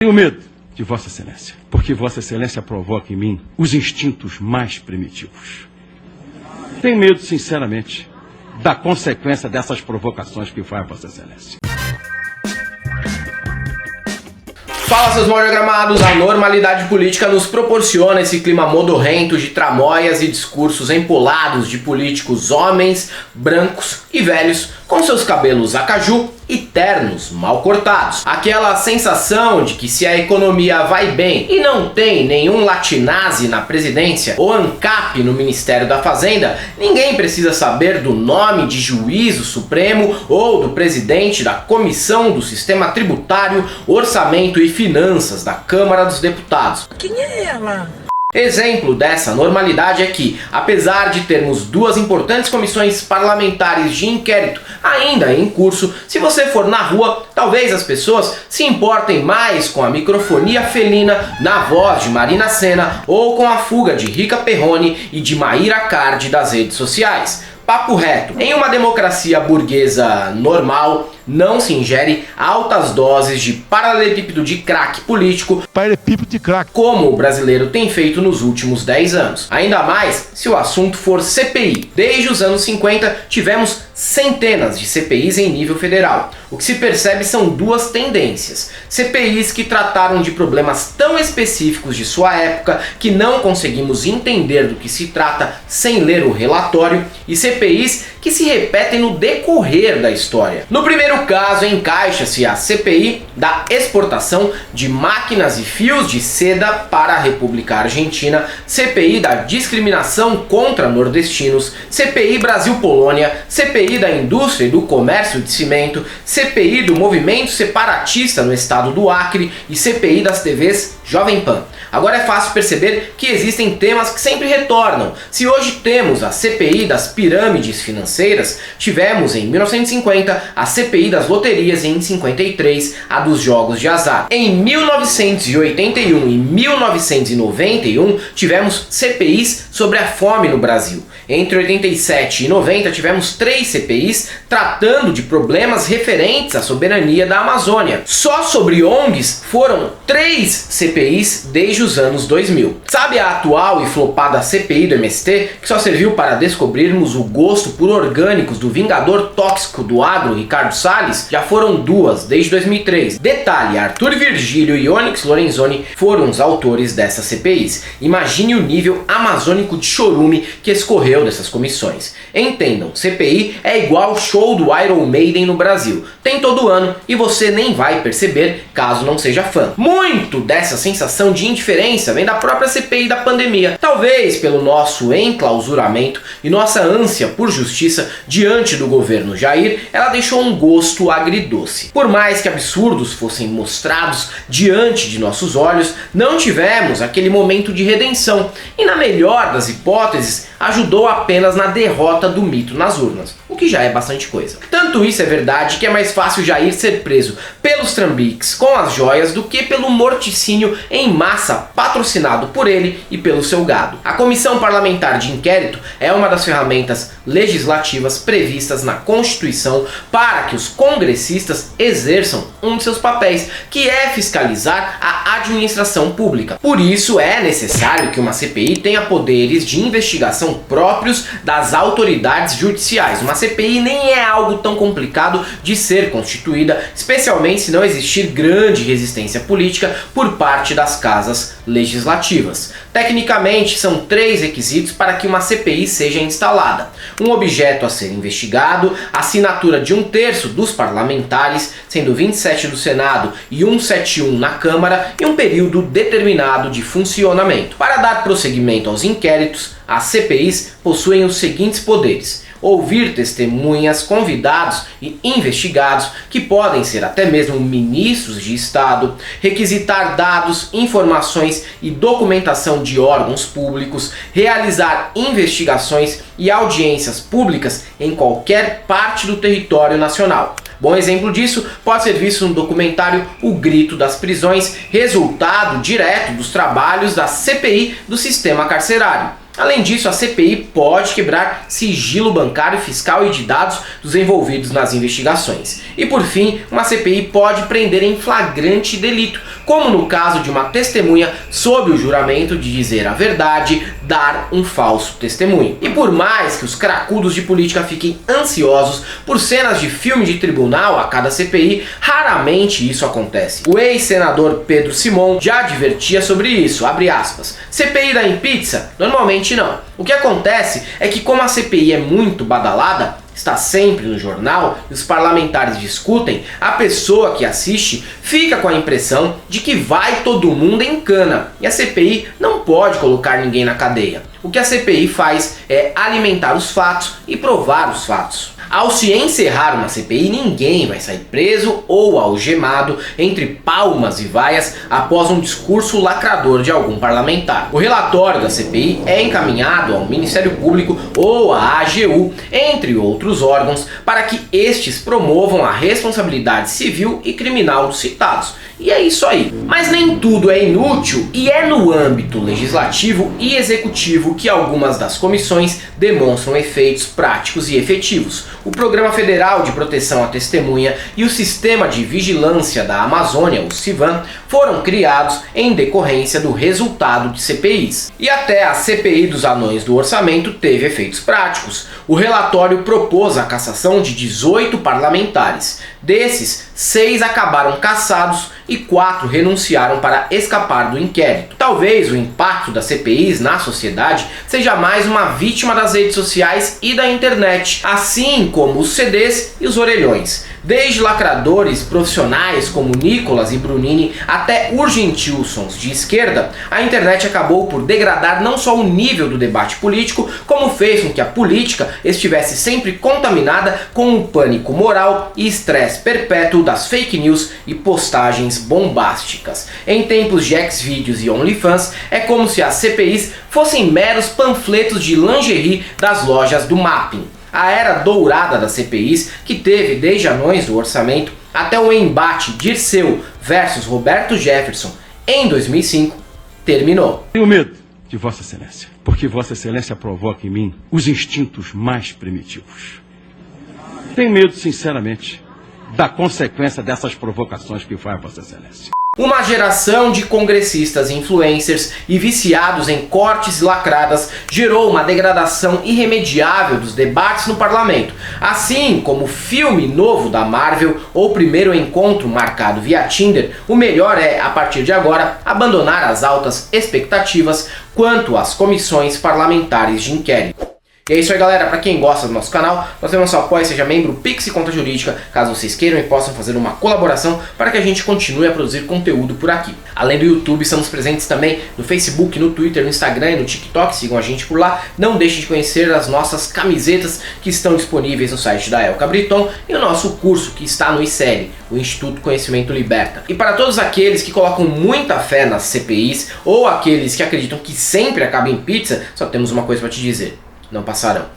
Tenho medo de Vossa Excelência, porque Vossa Excelência provoca em mim os instintos mais primitivos. Tenho medo, sinceramente, da consequência dessas provocações que faz Vossa Excelência. Fala, seus mal diagramados, a normalidade política nos proporciona esse clima modorrento de tramóias e discursos empolados de políticos homens, brancos e velhos, com seus cabelos a caju e ternos mal cortados. Aquela sensação de que se a economia vai bem e não tem nenhum latinazi na presidência ou ANCAP no Ministério da Fazenda, ninguém precisa saber do nome de juízo supremo ou do presidente da Comissão do Sistema Tributário, Orçamento e Finanças da Câmara dos Deputados. Quem é ela? Exemplo dessa normalidade é que, apesar de termos duas importantes comissões parlamentares de inquérito ainda em curso, se você for na rua, talvez as pessoas se importem mais com a microfonia felina na voz de Marina Senna ou com a fuga de Rica Perrone e de Maíra Cardi das redes sociais. Papo reto, em uma democracia burguesa normal, não se ingere altas doses de paralelepípedo de crack político, como o brasileiro tem feito nos últimos 10 anos. Ainda mais se o assunto for CPI. Desde os anos 50 tivemos centenas de CPIs em nível federal. O que se percebe são duas tendências: CPIs que trataram de problemas tão específicos de sua época que não conseguimos entender do que se trata sem ler o relatório, e CPIs que se repetem no decorrer da história. No primeiro caso, encaixa-se a CPI da exportação de máquinas e fios de seda para a República Argentina, CPI da discriminação contra nordestinos, CPI Brasil-Polônia, CPI da indústria e do comércio de cimento, CPI do movimento separatista no estado do Acre e CPI das TVs Jovem Pan. Agora é fácil perceber que existem temas que sempre retornam. Se hoje temos a CPI das pirâmides financeiras, tivemos em 1950 a CPI das loterias e em 53 a dos jogos de azar. Em 1981 e 1991 tivemos CPIs sobre a fome no Brasil. Entre 87 e 90 tivemos 3 CPIs tratando de problemas referentes à soberania da Amazônia. Só sobre ONGs foram 3 CPIs desde os anos 2000. Sabe a atual e flopada CPI do MST, que só serviu para descobrirmos o gosto por orgânicos do vingador tóxico do agro, Ricardo Salles? Já foram 2 desde 2003. Detalhe, Arthur Virgílio e Onyx Lorenzoni foram os autores dessas CPIs. Imagine o nível amazônico de chorume que escorreu dessas comissões. Entendam, CPI é igual show do Iron Maiden no Brasil. Tem todo ano e você nem vai perceber caso não seja fã. Muito dessa sensação de indiferença vem da própria CPI da pandemia. Talvez pelo nosso enclausuramento e nossa ânsia por justiça diante do governo Jair, ela deixou um gosto agridoce. Por mais que absurdos fossem mostrados diante de nossos olhos, não tivemos aquele momento de redenção e, na melhor das hipóteses, ajudou apenas na derrota do mito nas urnas, o que já é bastante coisa. Tanto isso é verdade que é mais fácil Jair ser preso pelos trambiques com as joias do que pelo morticínio em massa patrocinado por ele e pelo seu gado. A Comissão Parlamentar de Inquérito é uma das ferramentas legislativas previstas na Constituição para que os congressistas exerçam um de seus papéis, que é fiscalizar a administração pública. Por isso é necessário que uma CPI tenha poderes de investigação próprios das autoridades judiciais. Uma CPI nem é algo tão complicado de ser constituída, especialmente se não existir grande resistência política por parte das casas legislativas. Tecnicamente, são 3 requisitos para que uma CPI seja instalada: um objeto a ser investigado, a assinatura de 1/3 dos parlamentares, sendo 27 do Senado e 171 na Câmara, e um período determinado de funcionamento. Para dar prosseguimento aos inquéritos, as CPIs possuem os seguintes poderes: ouvir testemunhas, convidados e investigados, que podem ser até mesmo ministros de Estado, requisitar dados, informações e documentação de órgãos públicos, realizar investigações e audiências públicas em qualquer parte do território nacional. Bom exemplo disso pode ser visto no documentário O Grito das Prisões, resultado direto dos trabalhos da CPI do sistema carcerário. Além disso, a CPI pode quebrar sigilo bancário, fiscal e de dados dos envolvidos nas investigações. E por fim, uma CPI pode prender em flagrante delito, como no caso de uma testemunha sob o juramento de dizer a verdade, dar um falso testemunho. E por mais que os cracudos de política fiquem ansiosos por cenas de filme de tribunal a cada CPI, raramente isso acontece. O ex-senador Pedro Simon já advertia sobre isso, abre aspas, CPI dá em pizza? Normalmente não. O que acontece é que como a CPI é muito badalada, está sempre no jornal e os parlamentares discutem, a pessoa que assiste fica com a impressão de que vai todo mundo em cana. E a CPI não pode colocar ninguém na cadeia. O que a CPI faz é alimentar os fatos e provar os fatos. Ao se encerrar uma CPI, ninguém vai sair preso ou algemado entre palmas e vaias após um discurso lacrador de algum parlamentar. O relatório da CPI é encaminhado ao Ministério Público ou à AGU, entre outros órgãos, para que estes promovam a responsabilidade civil e criminal dos citados. E é isso aí. Mas nem tudo é inútil e é no âmbito legislativo e executivo que algumas das comissões demonstram efeitos práticos e efetivos. O Programa Federal de Proteção à Testemunha e o Sistema de Vigilância da Amazônia, o CIVAM, foram criados em decorrência do resultado de CPIs. E até a CPI dos anões do orçamento teve efeitos práticos. O relatório propôs a cassação de 18 parlamentares. Desses, 6 acabaram cassados e 4 renunciaram para escapar do inquérito. Talvez o impacto das CPIs na sociedade seja mais uma vítima das redes sociais e da internet, assim como os CDs e os orelhões. Desde lacradores profissionais como Nicolas e Brunini até urgentilsons de esquerda, a internet acabou por degradar não só o nível do debate político, como fez com que a política estivesse sempre contaminada com o pânico moral e estresse perpétuo das fake news e postagens bombásticas. Em tempos de Xvideos e OnlyFans, é como se as CPIs fossem meros panfletos de lingerie das lojas do Mapping. A era dourada das CPIs, que teve desde anões do orçamento até o embate Dirceu versus Roberto Jefferson em 2005, terminou. Tenho medo de Vossa Excelência, porque Vossa Excelência provoca em mim os instintos mais primitivos. Tenho medo, sinceramente, da consequência dessas provocações que faz Vossa Excelência. Uma geração de congressistas influencers e viciados em cortes e lacradas gerou uma degradação irremediável dos debates no parlamento, assim como o filme novo da Marvel ou primeiro encontro marcado via Tinder. O melhor é, a partir de agora, abandonar as altas expectativas quanto às comissões parlamentares de inquérito. E é isso aí, galera. Para quem gosta do nosso canal, nós temos nosso apoio, seja membro Pix e Conta Jurídica, caso vocês queiram e possam fazer uma colaboração para que a gente continue a produzir conteúdo por aqui. Além do YouTube, estamos presentes também no Facebook, no Twitter, no Instagram e no TikTok, sigam a gente por lá. Não deixe de conhecer as nossas camisetas que estão disponíveis no site da El Cabriton e o nosso curso que está no ICL, o Instituto Conhecimento Liberta. E para todos aqueles que colocam muita fé nas CPIs ou aqueles que acreditam que sempre acaba em pizza, só temos uma coisa para te dizer: não passarão.